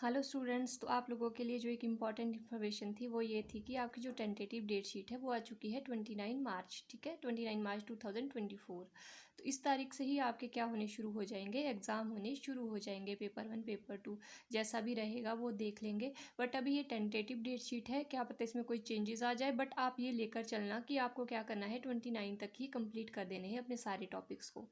Hello students. तो आप लोगों के लिए जो एक इम्पॉर्टेंट इन्फॉर्मेशन थी वो ये थी कि आपकी जो टेंटेटिव डेट शीट है वो आ चुकी है 29 मार्च। ठीक है, 29 मार्च 2024। तो इस तारीख से ही आपके क्या होने शुरू हो जाएंगे, एग्ज़ाम होने शुरू हो जाएंगे। पेपर 1 पेपर 2 जैसा भी रहेगा वो देख लेंगे। बट अभी ये टेंटेटिव डेट शीट है, क्या पता इसमें कोई चेंजेस आ जाए। बट आप ये लेकर चलना कि आपको क्या करना है, 29 तक ही कंप्लीट कर देने हैं अपने सारे टॉपिक्स को।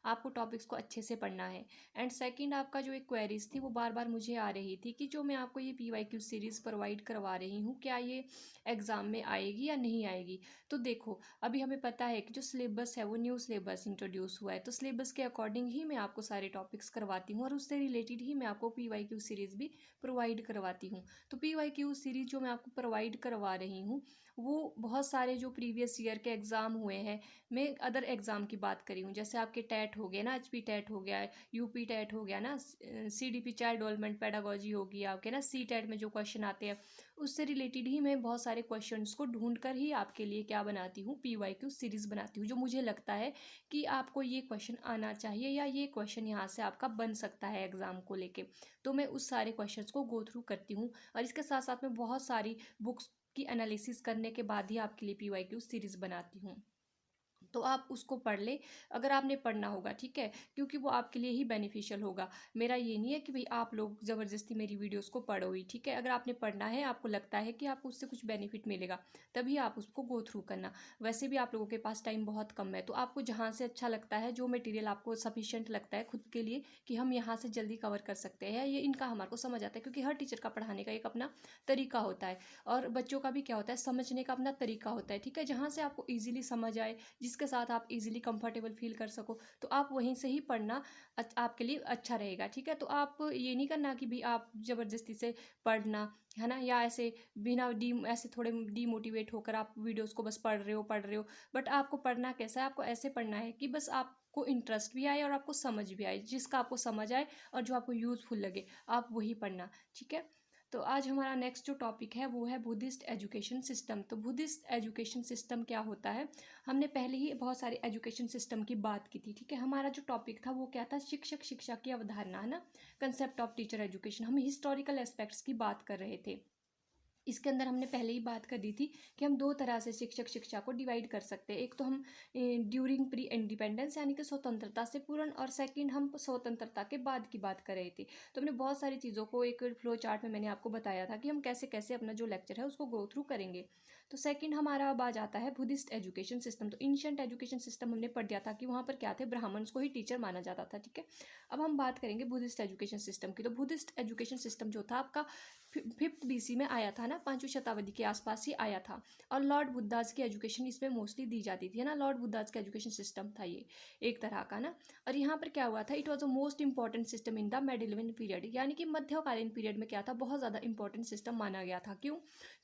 आपको टॉपिक्स को अच्छे से पढ़ना है। एंड सेकंड, आपका जो एक क्वेरीज थी वो बार बार मुझे आ रही थी कि जो मैं आपको ये PYQ सीरीज़ प्रोवाइड करवा रही हूँ क्या ये एग्ज़ाम में आएगी या नहीं आएगी। तो देखो, अभी हमें पता है कि जो सिलेबस है वो न्यू सिलेबस इंट्रोड्यूस हुआ है, तो सिलेबस के अकॉर्डिंग ही मैं आपको सारे टॉपिक्स करवाती हूँ और उससे रिलेटेड ही मैं आपको PYQ सीरीज़ भी प्रोवाइड करवाती हूँ। तो PYQ सीरीज़ जो मैं आपको प्रोवाइड करवा रही हूँ वो बहुत सारे जो प्रीवियस ईयर के एग्ज़ाम हुए हैं, मैं अदर एग्ज़ाम की बात करी हूँ। जैसे आपके टेट हो गए ना, HP टेट हो गया, UP टेट हो गया ना, CDP चाइल्ड डेवलपमेंट पेडागोजी होगी आपके ना, C टेट में जो क्वेश्चन आते हैं उससे रिलेटेड ही मैं बहुत सारे क्वेश्चंस को ढूंढ कर ही आपके लिए क्या बनाती हूँ, PYQ सीरीज़ बनाती हूँ, जो मुझे लगता है कि आपको ये क्वेश्चन आना चाहिए या ये क्वेश्चन यहाँ से आपका बन सकता है एग्ज़ाम को लेके। तो मैं उस सारे क्वेश्चन को गो थ्रू करती हूँ और इसके साथ साथ में बहुत सारी बुक्स की एनालिसिस करने के बाद ही आपके लिए PYQ सीरीज़ बनाती हूँ। तो आप उसको पढ़ ले, अगर आपने पढ़ना होगा, ठीक है, क्योंकि वो आपके लिए ही बेनिफिशियल होगा। मेरा ये नहीं है कि भाई आप लोग ज़बरदस्ती मेरी वीडियोस को पढ़ो ही, ठीक है। अगर आपने पढ़ना है, आपको लगता है कि आपको उससे कुछ बेनिफिट मिलेगा, तभी आप उसको गो थ्रू करना। वैसे भी आप लोगों के पास टाइम बहुत कम है, तो आपको जहाँ से अच्छा लगता है, जो मटेरियल आपको सफिशिएंट लगता है खुद के लिए कि हम यहाँ से जल्दी कवर कर सकते हैं, ये इनका हमारे को समझ आता है, क्योंकि हर टीचर का पढ़ाने का एक अपना तरीका होता है और बच्चों का भी क्या होता है, समझने का अपना तरीका होता है, ठीक है। जहाँ से आपको ईजिली समझ आए, जिसके साथ आप इजीली कंफर्टेबल फील कर सको, तो आप वहीं से ही पढ़ना आपके लिए अच्छा रहेगा, ठीक है। तो आप ये नहीं करना कि भी आप ज़बरदस्ती से पढ़ना है ना, या ऐसे बिना ऐसे थोड़े डीमोटिवेट होकर आप वीडियोस को बस पढ़ रहे हो। बट आपको पढ़ना कैसा है, आपको ऐसे पढ़ना है कि बस आपको इंटरेस्ट भी आए और आपको समझ भी आए, जिसका आपको समझ आए और जो आपको यूज़फुल लगे आप वही पढ़ना, ठीक है। तो आज हमारा नेक्स्ट जो टॉपिक है वो है बुद्धिस्ट एजुकेशन सिस्टम। तो बुद्धिस्ट एजुकेशन सिस्टम क्या होता है, हमने पहले ही बहुत सारे एजुकेशन सिस्टम की बात की थी, ठीक है। हमारा जो टॉपिक था वो क्या था, शिक्षक शिक्षा की अवधारणा, है ना, कंसेप्ट ऑफ ड्यूरिंग एजुकेशन। हम हिस्टोरिकल एस्पेक्ट्स की बात कर रहे थे। इसके अंदर हमने पहले ही बात कर दी थी कि हम दो तरह से शिक्षक शिक्षा को डिवाइड कर सकते हैं। एक तो हम ड्यूरिंग प्री इंडिपेंडेंस यानी कि स्वतंत्रता से पूर्ण, और सेकंड हम स्वतंत्रता के बाद की बात कर रहे थे। तो हमने बहुत सारी चीज़ों को एक फ्लो चार्ट में मैंने आपको बताया था कि हम कैसे कैसे अपना जो लेक्चर है उसको गो थ्रू करेंगे। तो सेकंड हमारा अब आ जाता है बुद्धिस्ट एजुकेशन सिस्टम। तो एंशिएंट एजुकेशन सिस्टम हमने पढ़ दिया था कि वहाँ पर क्या थे, ब्राह्मण्स को ही टीचर माना जाता था, ठीक है। अब हम बात करेंगे बुद्धिस्ट एजुकेशन सिस्टम की। तो बुद्धिस्ट एजुकेशन सिस्टम जो था आपका 5th BC में आया था ना, 5वीं शताब्दी के आसपास ही आया था। और लॉर्ड बुद्धाज की एजुकेशन इसमें मोस्टली दी जाती थी, है ना। लॉर्ड बुद्धाज का एजुकेशन सिस्टम था ये एक तरह का ना। और यहाँ पर क्या हुआ था, it was a most important system in the medieval period, यानी कि मध्यकालीन पीरियड में क्या था, बहुत ज़्यादा इंपॉर्टेंट सिस्टम माना गया था। क्यों?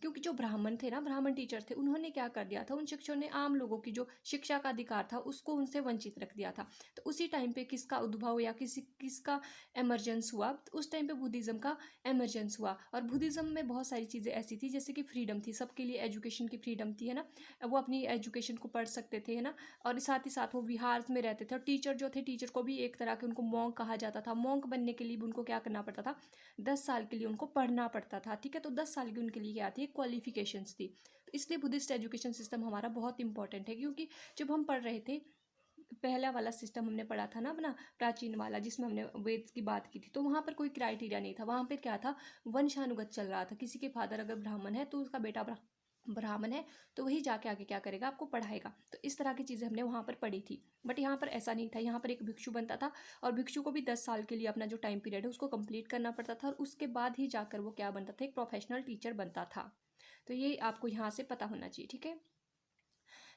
क्योंकि जो ब्राह्मण थे ना, ब्राह्मण टीचर थे, उन्होंने क्या कर दिया था, उन शिक्षकों ने आम लोगों की जो शिक्षा का अधिकार था उसको उनसे वंचित रख दिया था। तो उसी टाइम पे किसका उद्भव या किसका एमरजेंस हुआ, तो उस टाइम पे बुद्धिज्म का एमरजेंस हुआ। और बुद्धिज्म में बहुत सारी चीज़ें ऐसी थी, जैसे कि फ्रीडम थी, सबके लिए एजुकेशन की फ्रीडम थी, है ना। वो अपनी एजुकेशन को पढ़ सकते थे, है ना। और साथ ही साथ वो विहार में रहते थे। और टीचर जो थे, टीचर को भी एक तरह के उनको मॉन्क कहा जाता था। मॉन्क बनने के लिए भी उनको क्या करना पड़ता था, 10 साल के लिए उनको पढ़ना पड़ता था, ठीक है। तो 10 साल की उनके लिए क्या थी, क्वालिफिकेशंस थी। तो इसलिए बुद्धिस्ट एजुकेशन सिस्टम हमारा बहुत इंपॉर्टेंट है, क्योंकि जब हम पढ़ रहे थे, पहला वाला सिस्टम हमने पढ़ा था ना अपना, प्राचीन वाला, जिसमें हमने वेद की बात की थी, तो वहाँ पर कोई क्राइटेरिया नहीं था। वहाँ पर क्या था, वंशानुगत चल रहा था। किसी के फादर अगर ब्राह्मण है तो उसका बेटा ब्राह्मण है, तो वही जाके आगे क्या करेगा, आपको पढ़ाएगा। तो इस तरह की चीज़ें हमने वहाँ पर पढ़ी थी। बट यहाँ पर ऐसा नहीं था, यहाँ पर एक भिक्षु बनता था और भिक्षु को भी 10 साल के लिए अपना जो टाइम पीरियड है उसको कंप्लीट करना पड़ता था, और उसके बाद ही जाकर वो क्या बनता था, एक प्रोफेशनल टीचर बनता था। तो ये आपको यहाँ से पता होना चाहिए, ठीक है।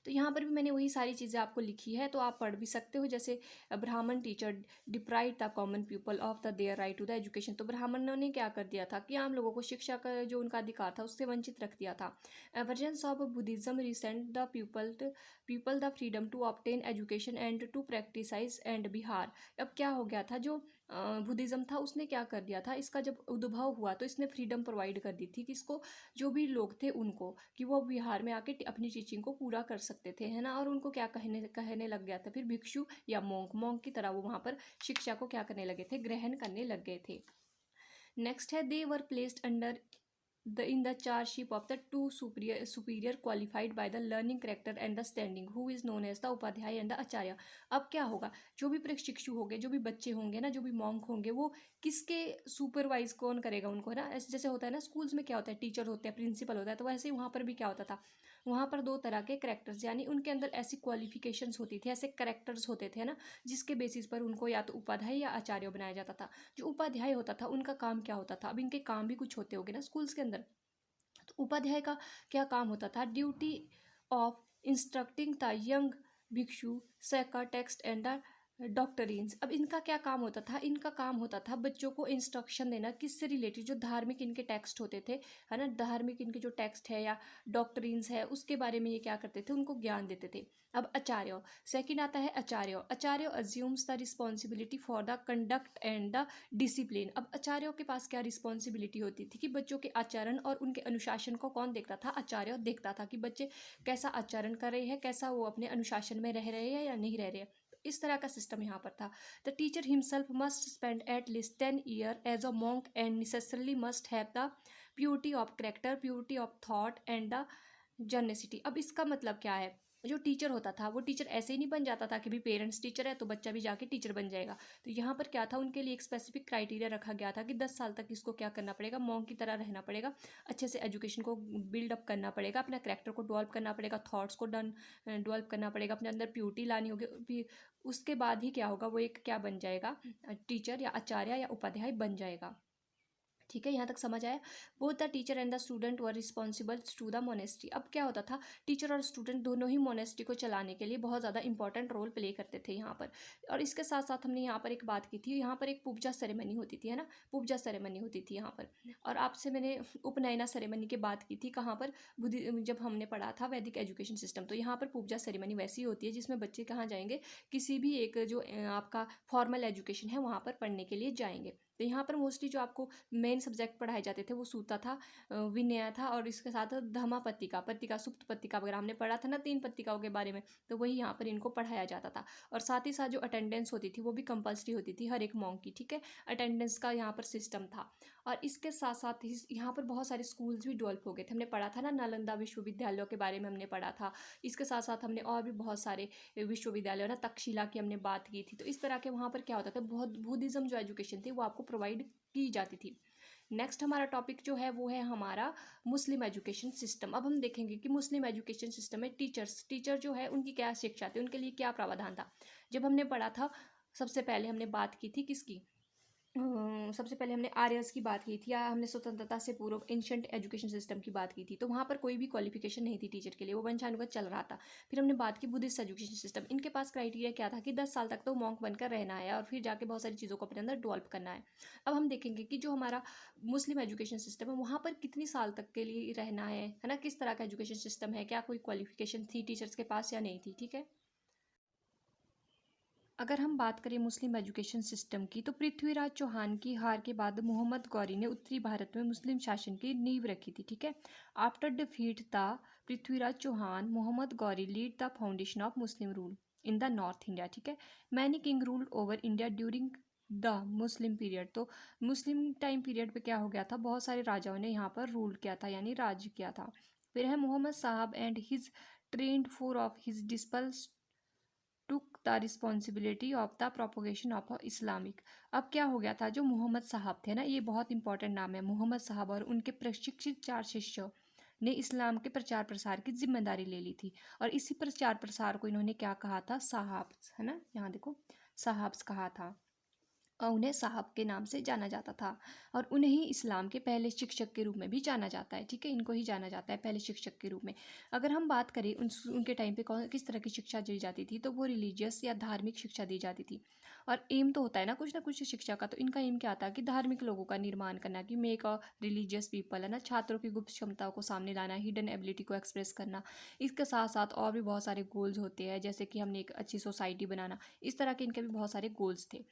तो यहाँ पर भी मैंने वही सारी चीज़ें आपको लिखी है, तो आप पढ़ भी सकते हो। जैसे Brahmin teacher deprive the common people of the their right to the education. तो ब्राह्मणों ने क्या कर दिया था कि आम लोगों को शिक्षा का जो उनका अधिकार था उससे वंचित रख दिया था। Emergence of Buddhism recent the people the freedom to obtain education and to practise and Bihar. अब क्या हो गया था, जो बुद्धिज्म था उसने क्या कर दिया था, इसका जब उद्भव हुआ तो इसने फ्रीडम प्रोवाइड कर दी थी किसको, जो भी लोग थे उनको, कि वो बिहार में आके अपनी टीचिंग को पूरा कर सकते थे, है ना। और उनको क्या कहने कहने लग गया था फिर, भिक्षु या मोंक की तरह वो वहाँ पर शिक्षा को क्या करने लगे थे, ग्रहण करने लग गए थे। नेक्स्ट है they were placed under in the chargeship of the two superior qualified by the learning character and the standing who is known as the Upadhyaya and the Acharya. अब क्या होगा, जो भी प्रशिक्षु होंगे, जो भी बच्चे होंगे ना, जो भी मॉन्क होंगे, वो किसके सुपरवाइज कौन करेगा उनको, है ना। ऐसे जैसे होता है ना स्कूल्स में क्या होता है, टीचर होते हैं, प्रिंसिपल होता है, तो वैसे ही वहाँ पर भी क्या होता था, वहाँ पर दो तरह के करेक्टर्स, यानी उनके अंदर ऐसी क्वालिफिकेशंस होती थी, ऐसे करेक्टर्स होते थे ना, जिसके बेसिस पर उनको या तो उपाध्याय या आचार्य बनाया जाता था। जो उपाध्याय होता था उनका काम क्या होता था, अब इनके काम भी कुछ होते होंगे ना स्कूल्स के अंदर। तो उपाध्याय का क्या काम होता था, duty of instructing the young भिक्षु सैका टेक्स्ट एंड द डॉक्टरीन्स। अब इनका क्या काम होता था, इनका काम होता था बच्चों को इंस्ट्रक्शन देना, किससे रिलेटेड, जो धार्मिक इनके टेक्स्ट होते थे, है ना, धार्मिक इनके जो टेक्स्ट है या डॉक्टरीन्स है उसके बारे में ये क्या करते थे, उनको ज्ञान देते थे। अब आचार्य, सेकंड आता है आचार्य। Acharya assumes the responsibility for the conduct and the discipline. अब आचार्यों के पास क्या रिस्पॉन्सिबिलिटी होती थी कि बच्चों के आचरण और उनके अनुशासन को कौन देखता था, आचार्य देखता था कि बच्चे कैसा आचरण कर रहे हैं, कैसा वो अपने अनुशासन में रह रहे हैं या नहीं रह रहे हैं। इस तरह का सिस्टम यहाँ पर था। The teacher himself must spend at least 10 year as a monk and necessarily must have the purity of character, purity of thought and the जनसिटी। अब इसका मतलब क्या है, जो टीचर होता था वो टीचर ऐसे ही नहीं बन जाता था कि भी पेरेंट्स टीचर है तो बच्चा भी जाके टीचर बन जाएगा। तो यहाँ पर क्या था, उनके लिए एक स्पेसिफिक क्राइटेरिया रखा गया था कि 10 साल तक इसको क्या करना पड़ेगा, मॉन्क की तरह रहना पड़ेगा, अच्छे से एजुकेशन को बिल्डअप करना पड़ेगा, अपना कैरेक्टर को डेवलप करना पड़ेगा, थॉट्स को डेवलप करना पड़ेगा, अपने अंदर प्योरिटी लानी होगी, उसके बाद ही क्या होगा, वो एक क्या बन जाएगा, टीचर या आचार्य या उपाध्याय बन जाएगा। ठीक है, यहाँ तक समझ आया। Both the teacher and the student were responsible to the monastery. अब क्या होता था, टीचर और स्टूडेंट दोनों ही मोनेस्ट्री को चलाने के लिए बहुत ज़्यादा इंपॉर्टेंट रोल प्ले करते थे यहाँ पर। और इसके साथ साथ हमने यहाँ पर एक बात की थी, यहाँ पर एक पूजा सेरेमनी होती थी, है ना, पूजा सेरेमनी होती थी यहाँ पर। और आपसे मैंने उपनयना सेरेमनी की बात की थी कहाँ पर, जब हमने पढ़ा था वैदिक एजुकेशन सिस्टम। तो यहाँ पर पूजा सेरेमनी वैसी होती है जिसमें बच्चे कहाँ जाएंगे, किसी भी एक जो आपका फॉर्मल एजुकेशन है वहाँ पर पढ़ने के लिए जाएंगे। तो यहाँ पर मोस्टली जो आपको मेन सब्जेक्ट पढ़ाए जाते थे वो सूता था, विनय था, और इसके साथ धमा पत्तिका, पत्तिका सुप्त पत्तिका वगैरह हमने पढ़ा था ना 3 पत्तिकाओं के बारे में, तो वही यहाँ पर इनको पढ़ाया जाता था। और साथ ही साथ जो अटेंडेंस होती थी वो भी कंपल्सरी होती थी हर एक मॉन्क की। ठीक है, अटेंडेंस का यहाँ पर सिस्टम था। और इसके साथ साथ ही यहाँ पर बहुत सारे स्कूल्स भी डेवलप हो गए थे, हमने पढ़ा था ना, नालंदा विश्वविद्यालयों के बारे में हमने पढ़ा था। इसके साथ साथ हमने और भी बहुत सारे विश्वविद्यालय ना, तक्षशिला की हमने बात की थी। तो इस तरह के वहाँ पर क्या होता था, बहुत बुद्धिज्म जो एजुकेशन थी वो आपको प्रोवाइड की जाती थी। नेक्स्ट हमारा टॉपिक जो है वो है हमारा मुस्लिम एजुकेशन सिस्टम। अब हम देखेंगे कि मुस्लिम एजुकेशन सिस्टम में टीचर जो है उनकी क्या शिक्षा थी, उनके लिए क्या प्रावधान था। जब हमने पढ़ा था, सबसे पहले हमने बात की थी किसकी, सबसे पहले हमने आर्यस की बात की थी, या हमने स्वतंत्रता से पूर्व एंशंट एजुकेशन सिस्टम की बात की थी। तो वहाँ पर कोई भी क्वालिफिकेशन नहीं थी टीचर के लिए, वो वंशानुगत चल रहा था। फिर हमने बात की बुद्धिस्ट एजुकेशन सिस्टम। इनके पास क्राइटेरिया क्या था कि 10 साल तक तो मॉन्क बनकर रहना है और फिर जाके बहुत सारी चीज़ों को अपने अंदर डेवलप करना है। अब हम देखेंगे कि जो हमारा मुस्लिम एजुकेशन सिस्टम है वहाँ पर कितनी साल तक के लिए रहना है ना, किस तरह का एजुकेशन सिस्टम है, क्या कोई क्वालिफिकेशन थी टीचर्स के पास या नहीं थी। ठीक है, अगर हम बात करें मुस्लिम एजुकेशन सिस्टम की, तो पृथ्वीराज चौहान की हार के बाद मोहम्मद गौरी ने उत्तरी भारत में मुस्लिम शासन की नींव रखी थी। ठीक है, after defeat the Prithviraj Chauhan, Muhammad Ghori lead the foundation of Muslim rule in the north India. ठीक है, many king ruled over India during the Muslim period. तो मुस्लिम टाइम पीरियड पे क्या हो गया था, बहुत सारे राजाओं ने यहाँ पर रूल किया था, यानी राज किया था। फिर है मोहम्मद साहब and his trend four of his disciples took the responsibility of the propagation of Islamic. अब क्या हो गया था, जो मोहम्मद साहब थे ना, ये बहुत इंपॉर्टेंट नाम है, मोहम्मद साहब और उनके प्रशिक्षित 4 शिष्यों ने इस्लाम के प्रचार प्रसार की जिम्मेदारी ले ली थी। और इसी प्रचार प्रसार को इन्होंने क्या कहा था, साहब्स, है ना, यहाँ देखो साहब्स कहा था। और उन्हें साहब के नाम से जाना जाता था, और उन्हें ही इस्लाम के पहले शिक्षक के रूप में भी जाना जाता है। ठीक है, इनको ही जाना जाता है पहले शिक्षक के रूप में। अगर हम बात करें उनके टाइम पे किस तरह की शिक्षा दी जाती थी, तो वो रिलीजियस या धार्मिक शिक्षा दी जाती थी। और एम तो होता है ना कुछ शिक्षा का, तो इनका एम क्या था कि धार्मिक लोगों का निर्माण करना, कि मेक अ रिलीजियस पीपल, है ना, छात्रों की गुप्त क्षमताओं को सामने लाना, हिडन एबिलिटी को एक्सप्रेस करना। इसके साथ साथ और भी बहुत सारे गोल्स होते हैं, जैसे कि हमने एक अच्छी सोसाइटी बनाना, इस तरह के इनके भी बहुत सारे गोल्स थे।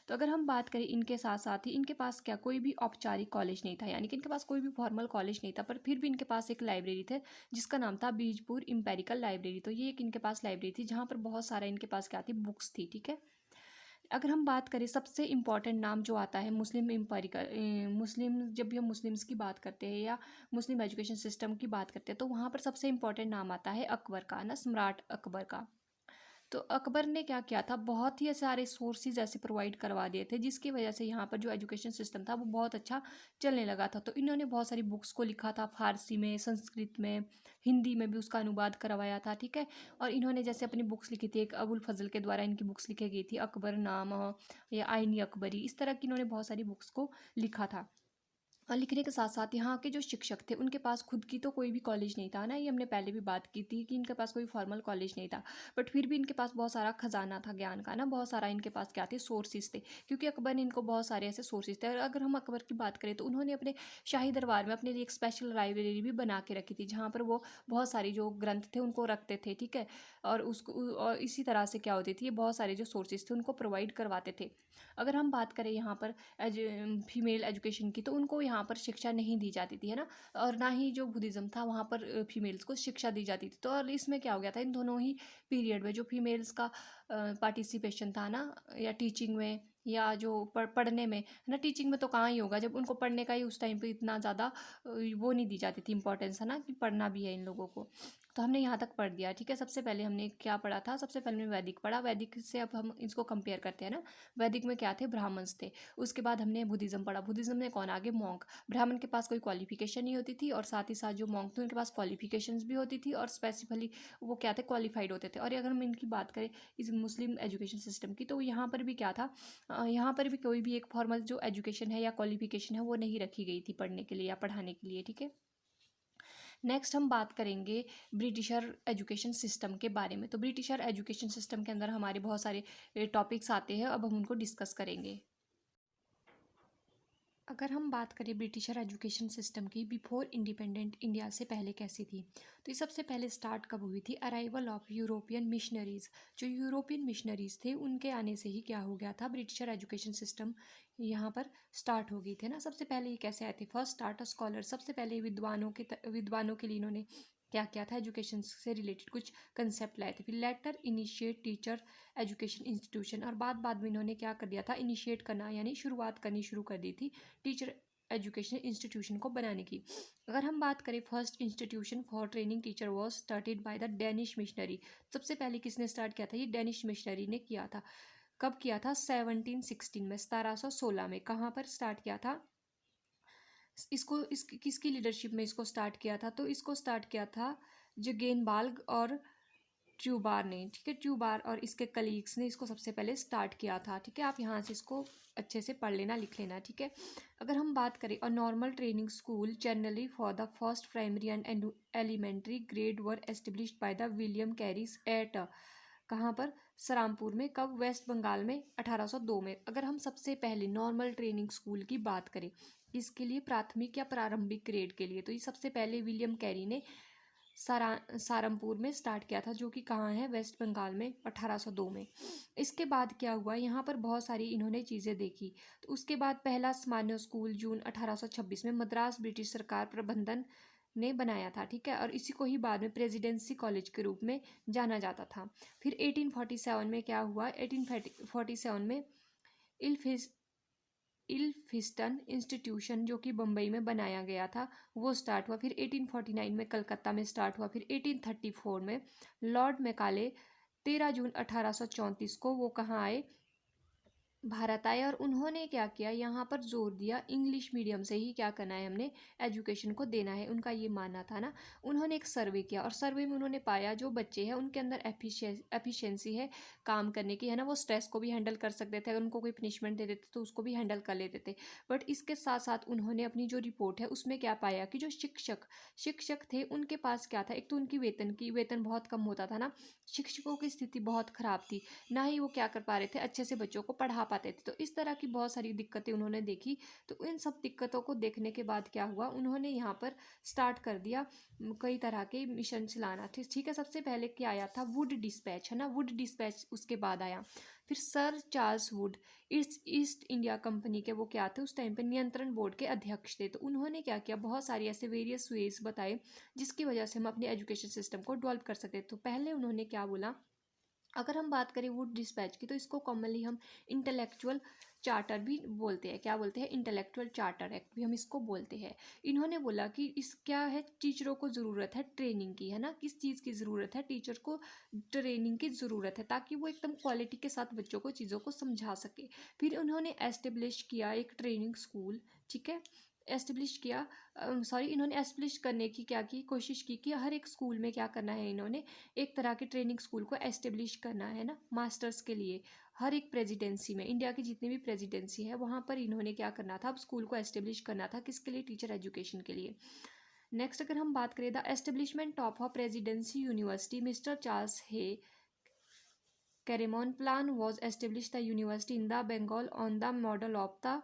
तो अगर हम बात करें इनके साथ साथ ही, इनके पास क्या कोई भी औपचारिक कॉलेज नहीं था, यानी कि इनके पास कोई भी फॉर्मल कॉलेज नहीं था, पर फिर भी इनके पास एक लाइब्रेरी थे जिसका नाम था बीजपुर इम्पेरिकल लाइब्रेरी। तो ये एक इनके पास लाइब्रेरी थी जहाँ पर बहुत सारा इनके पास क्या थी, बुक्स थी। ठीक है, अगर हम बात करें सबसे इम्पॉर्टेंट नाम जो आता है मुस्लिम एम्पायरिकल, मुस्लिम, जब भी हम मुस्लिम्स की बात करते हैं या मुस्लिम एजुकेशन सिस्टम की बात करते हैं तो वहाँ पर सबसे इम्पॉर्टेंट नाम आता है अकबर का ना, सम्राट अकबर का। तो अकबर ने क्या किया था, बहुत ही सारे सोर्सेज ऐसे प्रोवाइड करवा दिए थे जिसकी वजह से यहाँ पर जो एजुकेशन सिस्टम था वो बहुत अच्छा चलने लगा था। तो इन्होंने बहुत सारी बुक्स को लिखा था, फारसी में, संस्कृत में, हिंदी में भी उसका अनुवाद करवाया था, ठीक है। और इन्होंने जैसे अपनी बुक्स लिखी थी, एक अबुल फजल के द्वारा इनकी बुक्स लिखी गई थी, अकबर नामा या आईनी अकबरी, इस तरह की इन्होंने बहुत सारी बुक्स को लिखा था। और लिखने के साथ साथ यहाँ के जो शिक्षक थे उनके पास खुद की तो कोई भी कॉलेज नहीं था ना, ये हमने पहले भी बात की थी कि इनके पास कोई फॉर्मल कॉलेज नहीं था, बट फिर भी इनके पास बहुत सारा खजाना था ज्ञान का ना, बहुत सारा इनके पास क्या थे, सोर्सेज थे, क्योंकि अकबर ने इनको बहुत सारे ऐसे सोर्सेज थे। और अगर हम अकबर की बात करें तो उन्होंने अपने शाही दरबार में अपने लिए एक स्पेशल लाइब्रेरी भी बना के रखी थी जहाँ पर वो बहुत सारी जो ग्रंथ थे उनको रखते थे, ठीक है। और उसको, और इसी तरह से क्या होती थी, ये बहुत सारे जो सोर्सेज थे उनको प्रोवाइड करवाते थे। अगर हम बात करें यहाँ पर फीमेल एजुकेशन की, तो उनको यहाँ पर शिक्षा नहीं दी जाती थी, है ना। और ना ही जो बुद्धिज़्म था वहाँ पर फीमेल्स को शिक्षा दी जाती थी। तो और इसमें क्या हो गया था, इन दोनों ही पीरियड में जो फीमेल्स का पार्टिसिपेशन था ना, या टीचिंग में या जो पढ़ने में, है ना, टीचिंग में तो कहाँ ही होगा जब उनको पढ़ने का ही उस टाइम पे इतना ज़्यादा वो नहीं दी जाती थी इंपॉर्टेंस, है ना, कि पढ़ना भी है इन लोगों को। तो हमने यहाँ तक पढ़ दिया, ठीक है। सबसे पहले हमने क्या पढ़ा था, सबसे पहले हमने वैदिक पढ़ा, वैदिक से अब हम इसको कंपेयर करते हैं ना। वैदिक में क्या थे, ब्राह्मण्स थे। उसके बाद हमने बुद्धिज़्म पढ़ा, बुद्धिज़्म में कौन आगे, मॉन्क। ब्राह्मण के पास कोई क्वालिफिकेशन नहीं होती थी और साथ ही साथ जो मॉन्क थे उनके पास क्वालिफिकेशंस भी होती थी और स्पेसिफिकली वो क्या थे, क्वालिफाइड होते थे। और अगर हम इनकी बात करें इस मुस्लिम एजुकेशन सिस्टम की, तो यहाँ पर भी क्या था, यहाँ पर भी कोई भी एक फॉर्मल जो एजुकेशन है या क्वालिफिकेशन है वो नहीं रखी गई थी पढ़ने के लिए या पढ़ाने के लिए, ठीक है। नेक्स्ट हम बात करेंगे ब्रिटिशर एजुकेशन सिस्टम के बारे में। तो ब्रिटिशर एजुकेशन सिस्टम के अंदर हमारे बहुत सारे टॉपिक्स आते हैं, अब हम उनको डिस्कस करेंगे। अगर हम बात करें ब्रिटिशर एजुकेशन सिस्टम की बिफोर इंडिपेंडेंट इंडिया से पहले कैसी थी, तो ये सबसे पहले स्टार्ट कब हुई थी, अराइवल ऑफ यूरोपियन मिशनरीज़। जो यूरोपियन मिशनरीज़ थे उनके आने से ही क्या हो गया था, ब्रिटिशर एजुकेशन सिस्टम यहाँ पर स्टार्ट हो गई थे ना। सबसे पहले ये कैसे आए थे, फर्स्ट स्टार्ट अ स्कॉलर, सबसे पहले विद्वानों के लिए इन्होंने क्या किया था, एजुकेशन से रिलेटेड कुछ कंसेप्ट लाए थे। फिर later initiate teacher education institution, और बाद बाद में इन्होंने क्या कर दिया था, इनिशिएट करना यानी शुरुआत करनी शुरू कर दी थी टीचर एजुकेशन इंस्टीट्यूशन को बनाने की। अगर हम बात करें first institution for training teacher was started by the Danish missionary. सबसे पहले किसने स्टार्ट किया था, ये डेनिश मिशनरी ने किया था। कब किया था, 1716 में, 1716 में। कहाँ पर स्टार्ट किया था इसको, किसकी लीडरशिप में इसको स्टार्ट किया था, तो इसको स्टार्ट किया था जगेन बाल्ग और ट्यूबार ने, ठीक है। ट्यूबार और इसके कलीग्स ने इसको सबसे पहले स्टार्ट किया था, ठीक है। आप यहाँ से इसको अच्छे से पढ़ लेना, लिख लेना, ठीक है। अगर हम बात करें a normal training school generally for the first primary and elementary grade were established by the William Carey's at, कहाँ पर, सरामपुर में। कब, वेस्ट बंगाल में, 1802 में। अगर हम सबसे पहले नॉर्मल ट्रेनिंग स्कूल की बात करें, इसके लिए प्राथमिक या प्रारंभिक ग्रेड के लिए, तो ये सबसे पहले विलियम कैरी ने सहारनपुर में स्टार्ट किया था, जो कि कहाँ है, वेस्ट बंगाल में, 1802 में। इसके बाद क्या हुआ, यहाँ पर बहुत सारी इन्होंने चीज़ें देखी। तो उसके बाद पहला सामान्य स्कूल जून 1826 में मद्रास ब्रिटिश सरकार प्रबंधन ने बनाया था, ठीक है। और इसी को ही बाद में प्रेसिडेंसी कॉलेज के रूप में जाना जाता था। फिर 1847 में क्या हुआ, 1847 में इल्फिस इल्फिस्टन इंस्टीट्यूशन जो कि बम्बई में बनाया गया था वो स्टार्ट हुआ। फिर 1849 में कलकत्ता में स्टार्ट हुआ। फिर 1834 में लॉर्ड मैकाले 13 जून 1834 को वो कहाँ आए, भारत आए। और उन्होंने क्या किया, यहाँ पर जोर दिया इंग्लिश मीडियम से ही क्या करना है, हमने एजुकेशन को देना है, उनका ये मानना था ना। उन्होंने एक सर्वे किया और सर्वे में उन्होंने पाया जो बच्चे हैं उनके अंदर एफिशिएंसी है काम करने की, है ना, वो स्ट्रेस को भी हैंडल कर सकते थे, अगर उनको कोई पनिशमेंट दे देते तो उसको भी हैंडल कर लेते थे। बट इसके साथ साथ उन्होंने अपनी जो रिपोर्ट है उसमें क्या पाया कि जो शिक्षक थे उनके पास क्या था, एक तो उनकी वेतन बहुत कम होता था ना, शिक्षकों की स्थिति बहुत ख़राब थी, ना ही वो क्या कर पा रहे थे, अच्छे से बच्चों को पढ़ा पाते थे। तो इस तरह की बहुत सारी दिक्कतें उन्होंने देखी। तो इन सब दिक्कतों को देखने के बाद क्या हुआ, उन्होंने यहाँ पर स्टार्ट कर दिया कई तरह के मिशन चलाना, ठीक है। सबसे पहले क्या आया था, वुड डिस्पैच, है ना, वुड डिस्पैच उसके बाद आया। फिर sir Charles Wood east India company के वो क्या थे उस टाइम पे, नियंत्रण बोर्ड के अध्यक्ष थे। तो उन्होंने क्या किया, बहुत सारी ऐसे वेरियस वेज बताए जिसकी वजह से हम अपने एजुकेशन सिस्टम को डेवलप कर सकते। तो पहले उन्होंने क्या बोला, अगर हम बात करें वुड डिस्पैच की, तो इसको कॉमनली हम इंटेलेक्चुअल चार्टर भी बोलते हैं। क्या बोलते हैं? इंटेलेक्चुअल चार्टर एक्ट भी हम इसको बोलते हैं। इन्होंने बोला कि इस क्या है, टीचरों को ज़रूरत है ट्रेनिंग की, है ना। किस चीज़ की ज़रूरत है? टीचर को ट्रेनिंग की ज़रूरत है, ताकि वो एकदम क्वालिटी के साथ बच्चों को चीज़ों को समझा सके। फिर उन्होंने एस्टेब्लिश किया एक ट्रेनिंग स्कूल, ठीक है, एस्टेब्लिश किया, इन्होंने एस्टेब्लिश करने की क्या की कोशिश की कि हर एक स्कूल में क्या करना है, इन्होंने एक तरह के ट्रेनिंग स्कूल को एस्टेब्लिश करना है ना, मास्टर्स के लिए। हर एक प्रेसिडेंसी में, इंडिया की जितनी भी प्रेसिडेंसी है वहाँ पर इन्होंने क्या करना था, अब स्कूल को एस्टेब्लिश करना था, किसके लिए? टीचर एजुकेशन के लिए। नेक्स्ट अगर हम बात करें, the establishment of a presidency university mister Charles Hay Cameron plan was establish the university in the Bengal on the model of the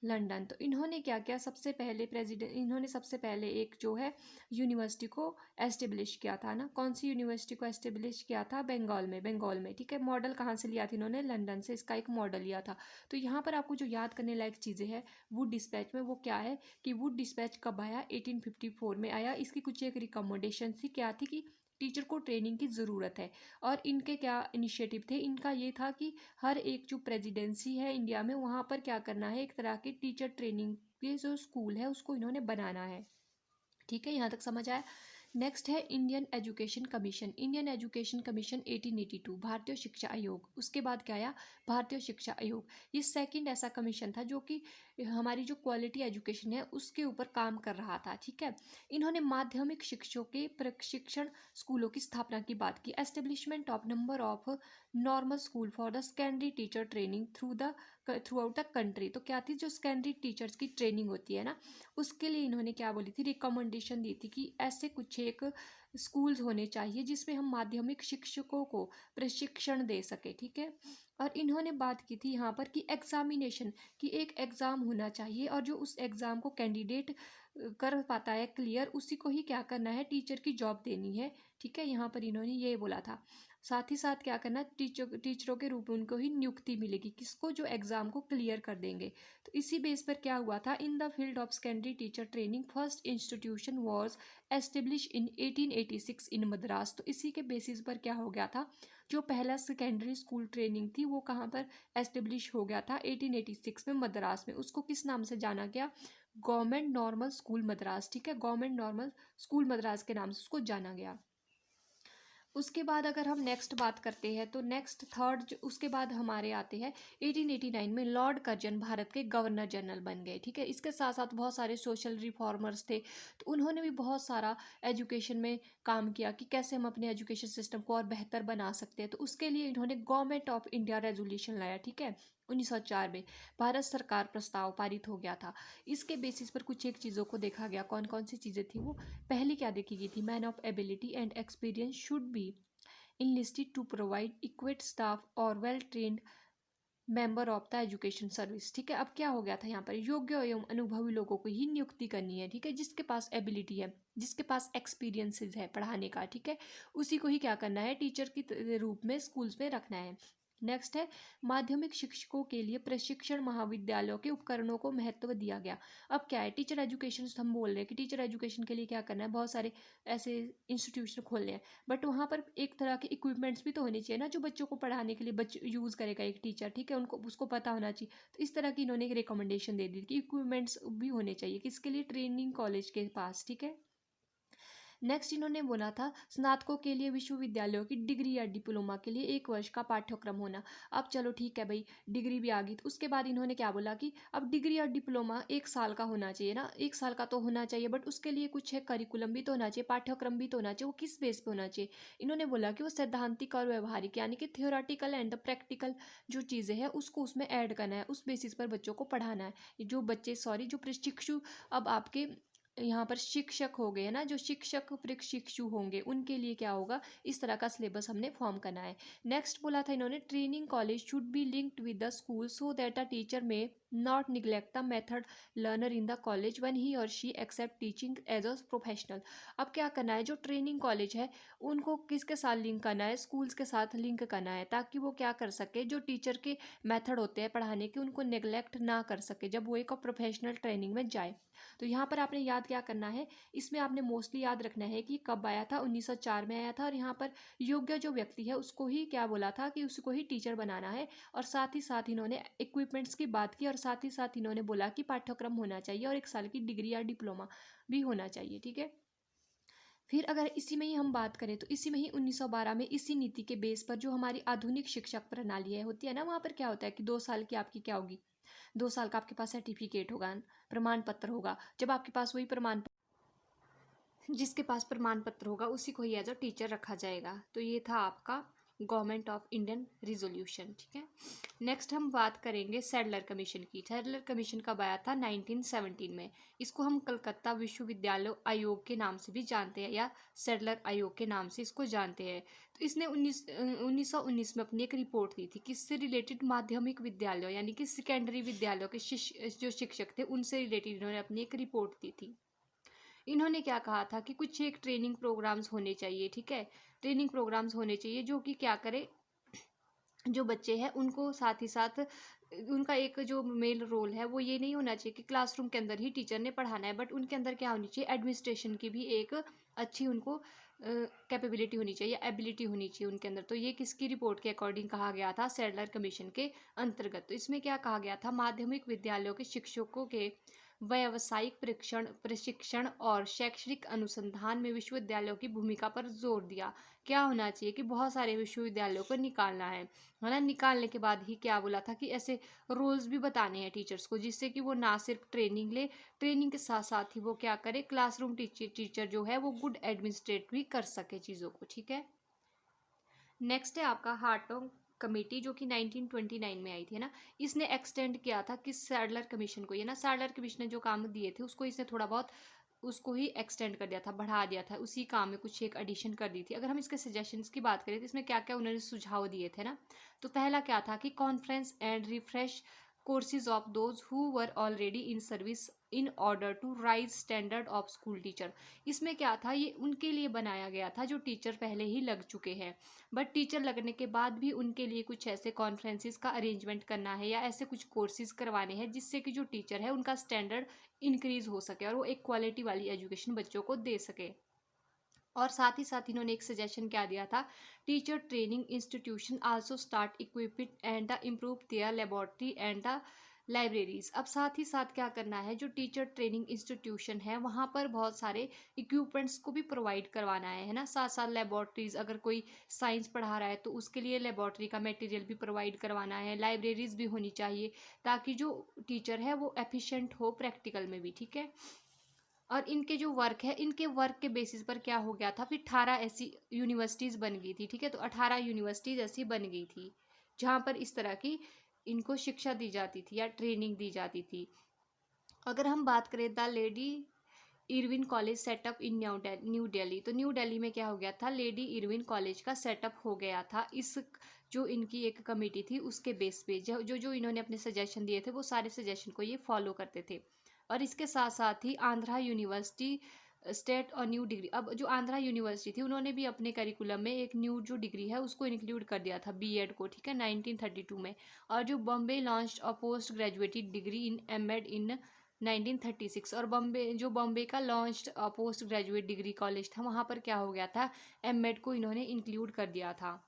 London. तो इन्होंने क्या किया, सबसे पहले इन्होंने सबसे पहले एक जो है यूनिवर्सिटी को एस्टेब्लिश किया था ना। कौन सी यूनिवर्सिटी को एस्टेब्लिश किया था? बंगाल में, ठीक है। मॉडल कहाँ से लिया था इन्होंने? लंदन से इसका एक मॉडल लिया था। तो यहाँ पर आपको जो याद करने लायक चीज़ें हैं वुड डिस्पैच में, वो क्या है कि वुड डिस्पैच कब आया? 1854 में आया। इसकी कुछ एक रिकमेंडेशन थी, क्या थी कि टीचर को ट्रेनिंग की ज़रूरत है। और इनके क्या इनिशिएटिव थे? इनका ये था कि हर एक जो प्रेसिडेंसी है इंडिया में, वहाँ पर क्या करना है, एक तरह के टीचर ट्रेनिंग के जो स्कूल है उसको इन्होंने बनाना है। ठीक है, यहाँ तक समझ आया। नेक्स्ट है Indian education commission. Indian education commission 1882, भारतीय शिक्षा आयोग। उसके बाद क्या आया? भारतीय शिक्षा आयोग। ये सेकंड ऐसा कमीशन था जो कि हमारी जो क्वालिटी एजुकेशन है उसके ऊपर काम कर रहा था, ठीक है। इन्होंने माध्यमिक शिक्षकों के प्रशिक्षण स्कूलों की स्थापना की बात की। Establishment of number of normal school for the secondary teacher training through out the country. तो क्या थी, जो सेकेंडरी टीचर्स की ट्रेनिंग होती है ना, उसके लिए इन्होंने क्या बोली थी, रिकमेंडेशन दी थी कि ऐसे कुछ एक स्कूल्स होने चाहिए जिसमें हम माध्यमिक शिक्षकों को प्रशिक्षण दे सके, ठीक है। और इन्होंने बात की थी यहाँ पर कि एग्जामिनेशन की एक एग्ज़ाम होना चाहिए, और जो उस एग्ज़ाम को कैंडिडेट कर पाता है क्लियर, उसी को ही क्या करना है, टीचर की जॉब देनी है, ठीक है। यहाँ पर इन्होंने ये बोला था। साथ ही साथ क्या करना, टीचरों के रूप में उनको ही नियुक्ति मिलेगी, किसको? जो एग्ज़ाम को क्लियर कर देंगे। तो इसी बेस पर क्या हुआ था, in the field of secondary teacher training first institution was establish in 1886 इन मद्रास। तो इसी के बेसिस पर क्या हो गया था, जो पहला सेकेंडरी स्कूल ट्रेनिंग थी वो कहाँ पर एस्टेब्लिश हो गया था? 1886 में मद्रास में। उसको किस नाम से जाना गया? गवर्नमेंट नॉर्मल स्कूल मद्रास, ठीक है। गवर्नमेंट नॉर्मल स्कूल मद्रास के नाम से उसको जाना गया। उसके बाद अगर हम नेक्स्ट बात करते हैं, तो नेक्स्ट थर्ड उसके बाद हमारे आते हैं 1889 में लॉर्ड कर्जन भारत के गवर्नर जनरल बन गए, ठीक है। इसके साथ साथ बहुत सारे सोशल रिफॉर्मर्स थे, तो उन्होंने भी बहुत सारा एजुकेशन में काम किया कि कैसे हम अपने एजुकेशन सिस्टम को और बेहतर बना सकते हैं। तो उसके लिए इन्होंने गवर्नमेंट ऑफ इंडिया रेजोल्यूशन लाया, ठीक है। 1904 में भारत सरकार प्रस्ताव पारित हो गया था। इसके बेसिस पर कुछ एक चीज़ों को देखा गया। कौन कौन सी चीज़ें थी वो? पहली क्या देखी गई थी? Man of ability and experience should be enlisted to provide equipped staff और well trained member of the education service, ठीक है। अब क्या हो गया था, यहाँ पर योग्य एवं अनुभवी लोगों को ही नियुक्ति करनी है, ठीक है। जिसके पास एबिलिटी है, जिसके पास एक्सपीरियंसेस है पढ़ाने का, ठीक है, उसी को ही क्या करना है, टीचर के रूप में स्कूल्स में रखना है। नेक्स्ट है माध्यमिक शिक्षकों के लिए प्रशिक्षण महाविद्यालयों के उपकरणों को महत्व दिया गया। अब क्या है, टीचर एजुकेशन हम बोल रहे हैं कि टीचर एजुकेशन के लिए क्या करना है, बहुत सारे ऐसे इंस्टीट्यूशन खोलने हैं, बट वहाँ पर एक तरह के इक्विपमेंट्स भी तो होने चाहिए ना, जो बच्चों को पढ़ाने के लिए बच्चे यूज़ करेगा एक टीचर, ठीक है, उनको उसको पता होना चाहिए। तो इस तरह की इन्होंने एक रिकमेंडेशन दे दी कि इक्विपमेंट्स भी होने चाहिए, किसके लिए? ट्रेनिंग कॉलेज के पास, ठीक है। नेक्स्ट इन्होंने बोला था स्नातकों के लिए विश्वविद्यालयों की डिग्री या डिप्लोमा के लिए 1 वर्ष का पाठ्यक्रम होना। अब चलो ठीक है भाई, डिग्री भी आ गई। तो उसके बाद इन्होंने क्या बोला कि अब डिग्री और डिप्लोमा 1 साल का होना चाहिए ना, 1 साल का तो होना चाहिए, बट उसके लिए कुछ है करिकुलम भी तो होना चाहिए, पाठ्यक्रम भी तो होना चाहिए। वो किस बेस पे होना चाहिए? इन्होंने बोला कि वो सैद्धांतिक और व्यवहारिक, यानी कि थियोरेटिकल एंड प्रैक्टिकल जो चीज़ें हैं उसको उसमें ऐड करना है, उस बेसिस पर बच्चों को पढ़ाना है। जो बच्चे जो प्रशिक्षु अब आपके यहाँ पर शिक्षक हो गए ना, जो शिक्षक प्रशिक्षु होंगे उनके लिए क्या होगा, इस तरह का सिलेबस हमने फॉर्म करना है। नेक्स्ट बोला था इन्होंने training college should be linked with the school so that the teacher may not neglect the method learner in the college when he or she accept teaching as a professional. अब क्या करना है, जो training college है उनको किसके साथ link करना है, स्कूल्स के साथ लिंक करना है, ताकि वो क्या कर सके, जो टीचर के मेथड होते हैं पढ़ाने के उनको नेग्लेक्ट ना कर सके जब वो एक प्रोफेशनल ट्रेनिंग में जाए। तो यहाँ पर आपने याद बाद क्या करना है, इसमें आपने मोस्टली याद रखना है कि कब आया था, 1904 में आया था। और यहाँ पर योग्य जो व्यक्ति है उसको ही क्या बोला था कि उसको ही टीचर बनाना है। और साथ ही साथ इन्होंने इक्विपमेंट्स की बात की, और साथ ही साथ इन्होंने बोला कि पाठ्यक्रम होना चाहिए और 1 साल की डिग्री या डिप्लोमा भी होना चाहिए। ठीक है, फिर अगर इसी में ही हम बात करें तो इसी में ही 1912 में इसी नीति के बेस पर जो हमारी आधुनिक शिक्षक प्रणाली है होती है ना, वहाँ पर क्या होता है कि 2 साल की आपकी क्या होगी, 2 साल का आपके पास सर्टिफिकेट होगा, प्रमाण पत्र होगा। जब आपके पास वही जिसके पास प्रमाण पत्र होगा उसी को ही एज अ टीचर रखा जाएगा। तो ये था आपका गवर्नमेंट ऑफ इंडियन रिजोल्यूशन। ठीक है, नेक्स्ट हम बात करेंगे सैडलर कमीशन की। सैडलर कमीशन कब आया था, 1917 में। इसको हम कलकत्ता विश्वविद्यालय आयोग के नाम से भी जानते हैं, या सैडलर आयोग के नाम से इसको जानते हैं। तो इसने 1919 में अपनी एक रिपोर्ट दी थी, किससे रिलेटेड, माध्यमिक विद्यालयों यानी कि सेकेंडरी विद्यालयों के जो शिक्षक थे उनसे रिलेटेड इन्होंने अपनी एक रिपोर्ट दी थी। इन्होंने क्या कहा था कि कुछ एक ट्रेनिंग प्रोग्राम्स होने चाहिए। ठीक है, ट्रेनिंग प्रोग्राम्स होने चाहिए जो कि क्या करे, जो बच्चे हैं उनको साथ ही साथ उनका एक जो मेल रोल है वो ये नहीं होना चाहिए कि क्लासरूम के अंदर ही टीचर ने पढ़ाना है, बट उनके अंदर क्या होनी चाहिए, एडमिनिस्ट्रेशन की भी एक अच्छी उनको कैपेबिलिटी होनी चाहिए, एबिलिटी होनी चाहिए उनके अंदर। तो ये किसकी रिपोर्ट के अकॉर्डिंग कहा गया था, सैडलर कमीशन के अंतर्गत। तो इसमें क्या कहा गया था, माध्यमिक विद्यालयों के शिक्षकों के व्यावसायिक प्रशिक्षण और शैक्षणिक अनुसंधान में विश्वविद्यालयों की भूमिका पर जोर दिया। क्या होना चाहिए कि बहुत सारे विश्वविद्यालयों को निकालना है ना, निकालने के बाद ही क्या बोला था कि ऐसे रोल्स भी बताने हैं टीचर्स को, जिससे कि वो ना सिर्फ ट्रेनिंग ले, ट्रेनिंग के साथ साथ ही वो क्या करे, क्लासरूम टीचर जो है वो गुड एडमिनिस्ट्रेट भी कर सके चीज़ों को। ठीक है, नेक्स्ट है आपका हार्टोग कमेटी, जो कि 1929 में आई थी ना। इसने एक्सटेंड किया था किस, सैडलर कमीशन को। ये ना सैडलर कमीशन ने जो काम दिए थे उसको इसने थोड़ा बहुत उसको ही एक्सटेंड कर दिया था, बढ़ा दिया था, उसी काम में कुछ एक एडिशन कर दी थी। अगर हम इसके सजेशंस की बात करें तो इसमें क्या क्या उन्होंने सुझाव दिए थे ना, तो पहला क्या था कि conference and refresh courses of those who were already in service in order to raise standard of school teacher. इसमें क्या था, ये उनके लिए बनाया गया था जो टीचर पहले ही लग चुके हैं, बट टीचर लगने के बाद भी उनके लिए कुछ ऐसे कॉन्फ्रेंसेस का अरेंजमेंट करना है या ऐसे कुछ कोर्सेज करवाने हैं जिससे कि जो टीचर है उनका स्टैंडर्ड इंक्रीज हो सके और वो एक क्वालिटी वाली एजुकेशन बच्चों को दे सके। और साथ ही साथ इन्होंने एक सजेशन क्या दिया था, teacher training institution also start equipping and the improve their laboratory and the libraries. अब साथ ही साथ क्या करना है, जो टीचर ट्रेनिंग इंस्टीट्यूशन है वहाँ पर बहुत सारे इक्विपमेंट्स को भी प्रोवाइड करवाना है ना, साथ साथ लेबोरेटरीज, अगर कोई साइंस पढ़ा रहा है तो उसके लिए लेबोरेटरी का मटेरियल भी प्रोवाइड करवाना है, लाइब्रेरीज भी होनी चाहिए ताकि जो टीचर है वो एफिशिएंट हो प्रैक्टिकल में भी। ठीक है, और इनके जो वर्क है, इनके वर्क के बेसिस पर क्या हो गया था, फिर 18 ऐसी यूनिवर्सिटीज़ बन गई थी। ठीक है, तो 18 यूनिवर्सिटीज़ ऐसी बन गई थी जहाँ पर इस तरह की इनको शिक्षा दी जाती थी या ट्रेनिंग दी जाती थी। अगर हम बात करें the lady Irwin college setup in new Delhi, तो न्यू दिल्ली में क्या हो गया था, लेडी इरविन कॉलेज का सेटअप हो गया था। इस जो इनकी एक कमेटी थी उसके बेस पे जो इन्होंने अपने सजेशन दिए थे वो सारे सजेशन को ये फॉलो करते थे। और इसके साथ साथ ही आंध्रा यूनिवर्सिटी स्टेट और न्यू डिग्री, अब जो आंध्रा यूनिवर्सिटी थी उन्होंने भी अपने करिकुलम में एक न्यू जो डिग्री है उसको इंक्लूड कर दिया था, बीएड को। ठीक है, 1932 में। और जो Bombay launched a post graduated degree in MEd in 1936, और बॉम्बे का launched post graduate degree college था वहाँ पर क्या हो गया था, एमएड को इन्होंने इंक्लूड कर दिया था।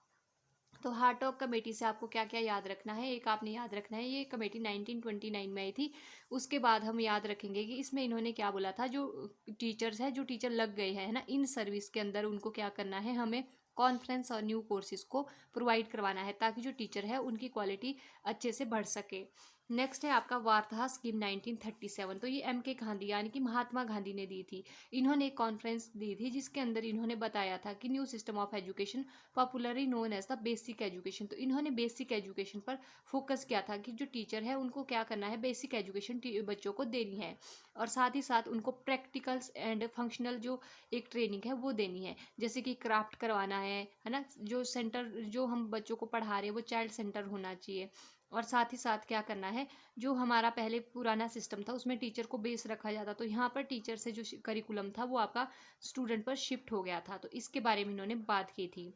तो हार्टोग कमेटी से आपको क्या क्या याद रखना है, एक आपने याद रखना है ये कमेटी 1929 में आई थी। उसके बाद हम याद रखेंगे कि इसमें इन्होंने क्या बोला था, जो टीचर्स है, जो टीचर लग गए हैं ना इन सर्विस के अंदर, उनको क्या करना है, हमें कॉन्फ्रेंस और न्यू कोर्सेज को प्रोवाइड करवाना है ताकि जो टीचर है उनकी क्वालिटी अच्छे से बढ़ सके। नेक्स्ट है आपका वार्ता स्कीम 1937, तो ये एम के गांधी यानी कि महात्मा गांधी ने दी थी। इन्होंने एक कॉन्फ्रेंस दी थी जिसके अंदर इन्होंने बताया था कि new system of education popularly known as the basic education. तो इन्होंने बेसिक एजुकेशन पर फोकस किया था कि जो टीचर है उनको क्या करना है, बेसिक एजुकेशन बच्चों को देनी है, और साथ ही साथ उनको प्रैक्टिकल्स एंड फंक्शनल जो एक ट्रेनिंग है वो देनी है, जैसे कि क्राफ्ट करवाना है ना, जो सेंटर जो हम बच्चों को पढ़ा रहे हैं वो चाइल्ड सेंटर होना चाहिए। और साथ ही साथ क्या करना है, जो हमारा पहले पुराना सिस्टम था उसमें टीचर को बेस रखा जाता, तो यहाँ पर टीचर से जो करिकुलम था वो आपका स्टूडेंट पर शिफ्ट हो गया था, तो इसके बारे में इन्होंने बात की थी।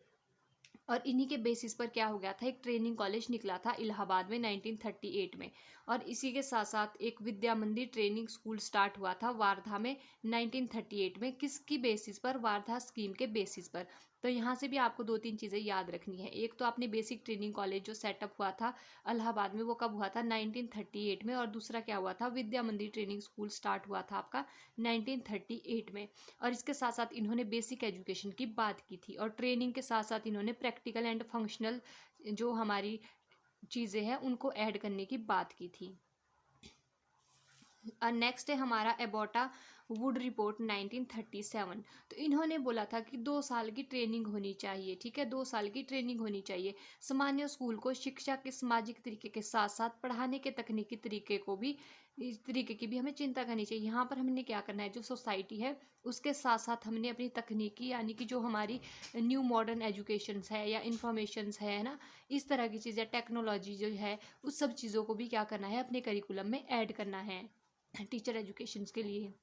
और इन्हीं के बेसिस पर क्या हो गया था, एक ट्रेनिंग कॉलेज निकला था इलाहाबाद में 1938 में। और इसी के साथ साथ एक विद्या मंदिर ट्रेनिंग स्कूल स्टार्ट हुआ था वारधा में 1938 में। किसकी बेसिस पर, वारधा स्कीम के बेसिस पर। तो यहाँ से भी आपको दो तीन चीज़ें याद रखनी है। एक तो आपने बेसिक ट्रेनिंग कॉलेज जो सेटअप हुआ था इलाहाबाद में वो कब हुआ था, 1938 में। और दूसरा क्या हुआ था, विद्या मंदिर ट्रेनिंग स्कूल स्टार्ट हुआ था आपका 1938 में। और इसके साथ साथ इन्होंने बेसिक एजुकेशन की बात की थी और ट्रेनिंग के साथ साथ इन्होंने प्रैक्टिकल एंड फंक्शनल जो हमारी चीज़ें हैं उनको ऐड करने की बात की थी। नेक्स्ट है हमारा एबोटा वुड रिपोर्ट 1937। तो इन्होंने बोला था कि 2 साल की ट्रेनिंग होनी चाहिए, ठीक है, 2 साल की ट्रेनिंग होनी चाहिए। सामान्य स्कूल को शिक्षा के सामाजिक तरीके के साथ साथ पढ़ाने के तकनीकी तरीके को भी, इस तरीके की भी हमें चिंता करनी चाहिए। यहाँ पर हमने क्या करना है, जो सोसाइटी है उसके साथ साथ हमने अपनी तकनीकी यानी कि जो हमारी न्यू मॉडर्न एजुकेशंस है या इंफॉर्मेशंस है ना, इस तरह की चीज़ें, टेक्नोलॉजी जो है उस सब चीज़ों को भी क्या करना है, अपने करिकुलम में ऐड करना है टीचर एजुकेशन के लिए।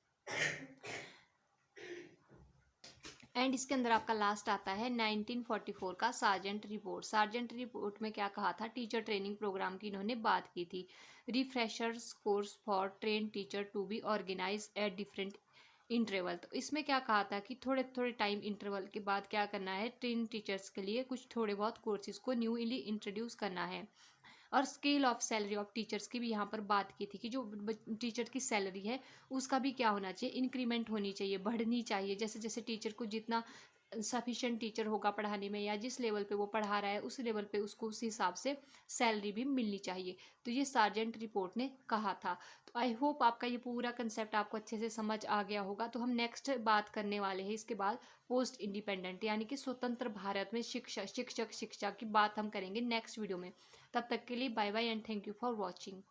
एंड इसके अंदर आपका लास्ट आता है 1944 का सार्जेंट रिपोर्ट। सार्जेंट रिपोर्ट में क्या कहा था, टीचर ट्रेनिंग प्रोग्राम की इन्होंने बात की थी। Refreshers course for train teacher to be organize at different interval. तो इसमें क्या कहा था कि थोड़े थोड़े टाइम इंटरवल के बाद क्या करना है, ट्रेन टीचर्स के लिए कुछ थोड़े बहुत कोर्सेज को न्यूली इंट्रोड्यूस करना है। और scale of salary of teachers की भी यहाँ पर बात की थी कि जो टीचर की सैलरी है उसका भी क्या होना चाहिए, इंक्रीमेंट होनी चाहिए, बढ़नी चाहिए। जैसे जैसे टीचर को जितना सफिशिएंट टीचर होगा पढ़ाने में या जिस लेवल पे वो पढ़ा रहा है उस लेवल पे उसको उस हिसाब से सैलरी भी मिलनी चाहिए। तो ये सार्जेंट रिपोर्ट ने कहा था। तो आई होप आपका ये पूरा कंसेप्ट आपको अच्छे से समझ आ गया होगा। तो हम नेक्स्ट बात करने वाले हैं इसके बाद पोस्ट इंडिपेंडेंट यानी कि स्वतंत्र भारत में शिक्षा की बात हम करेंगे नेक्स्ट वीडियो में। तब तक के लिए bye bye and thank you for watching.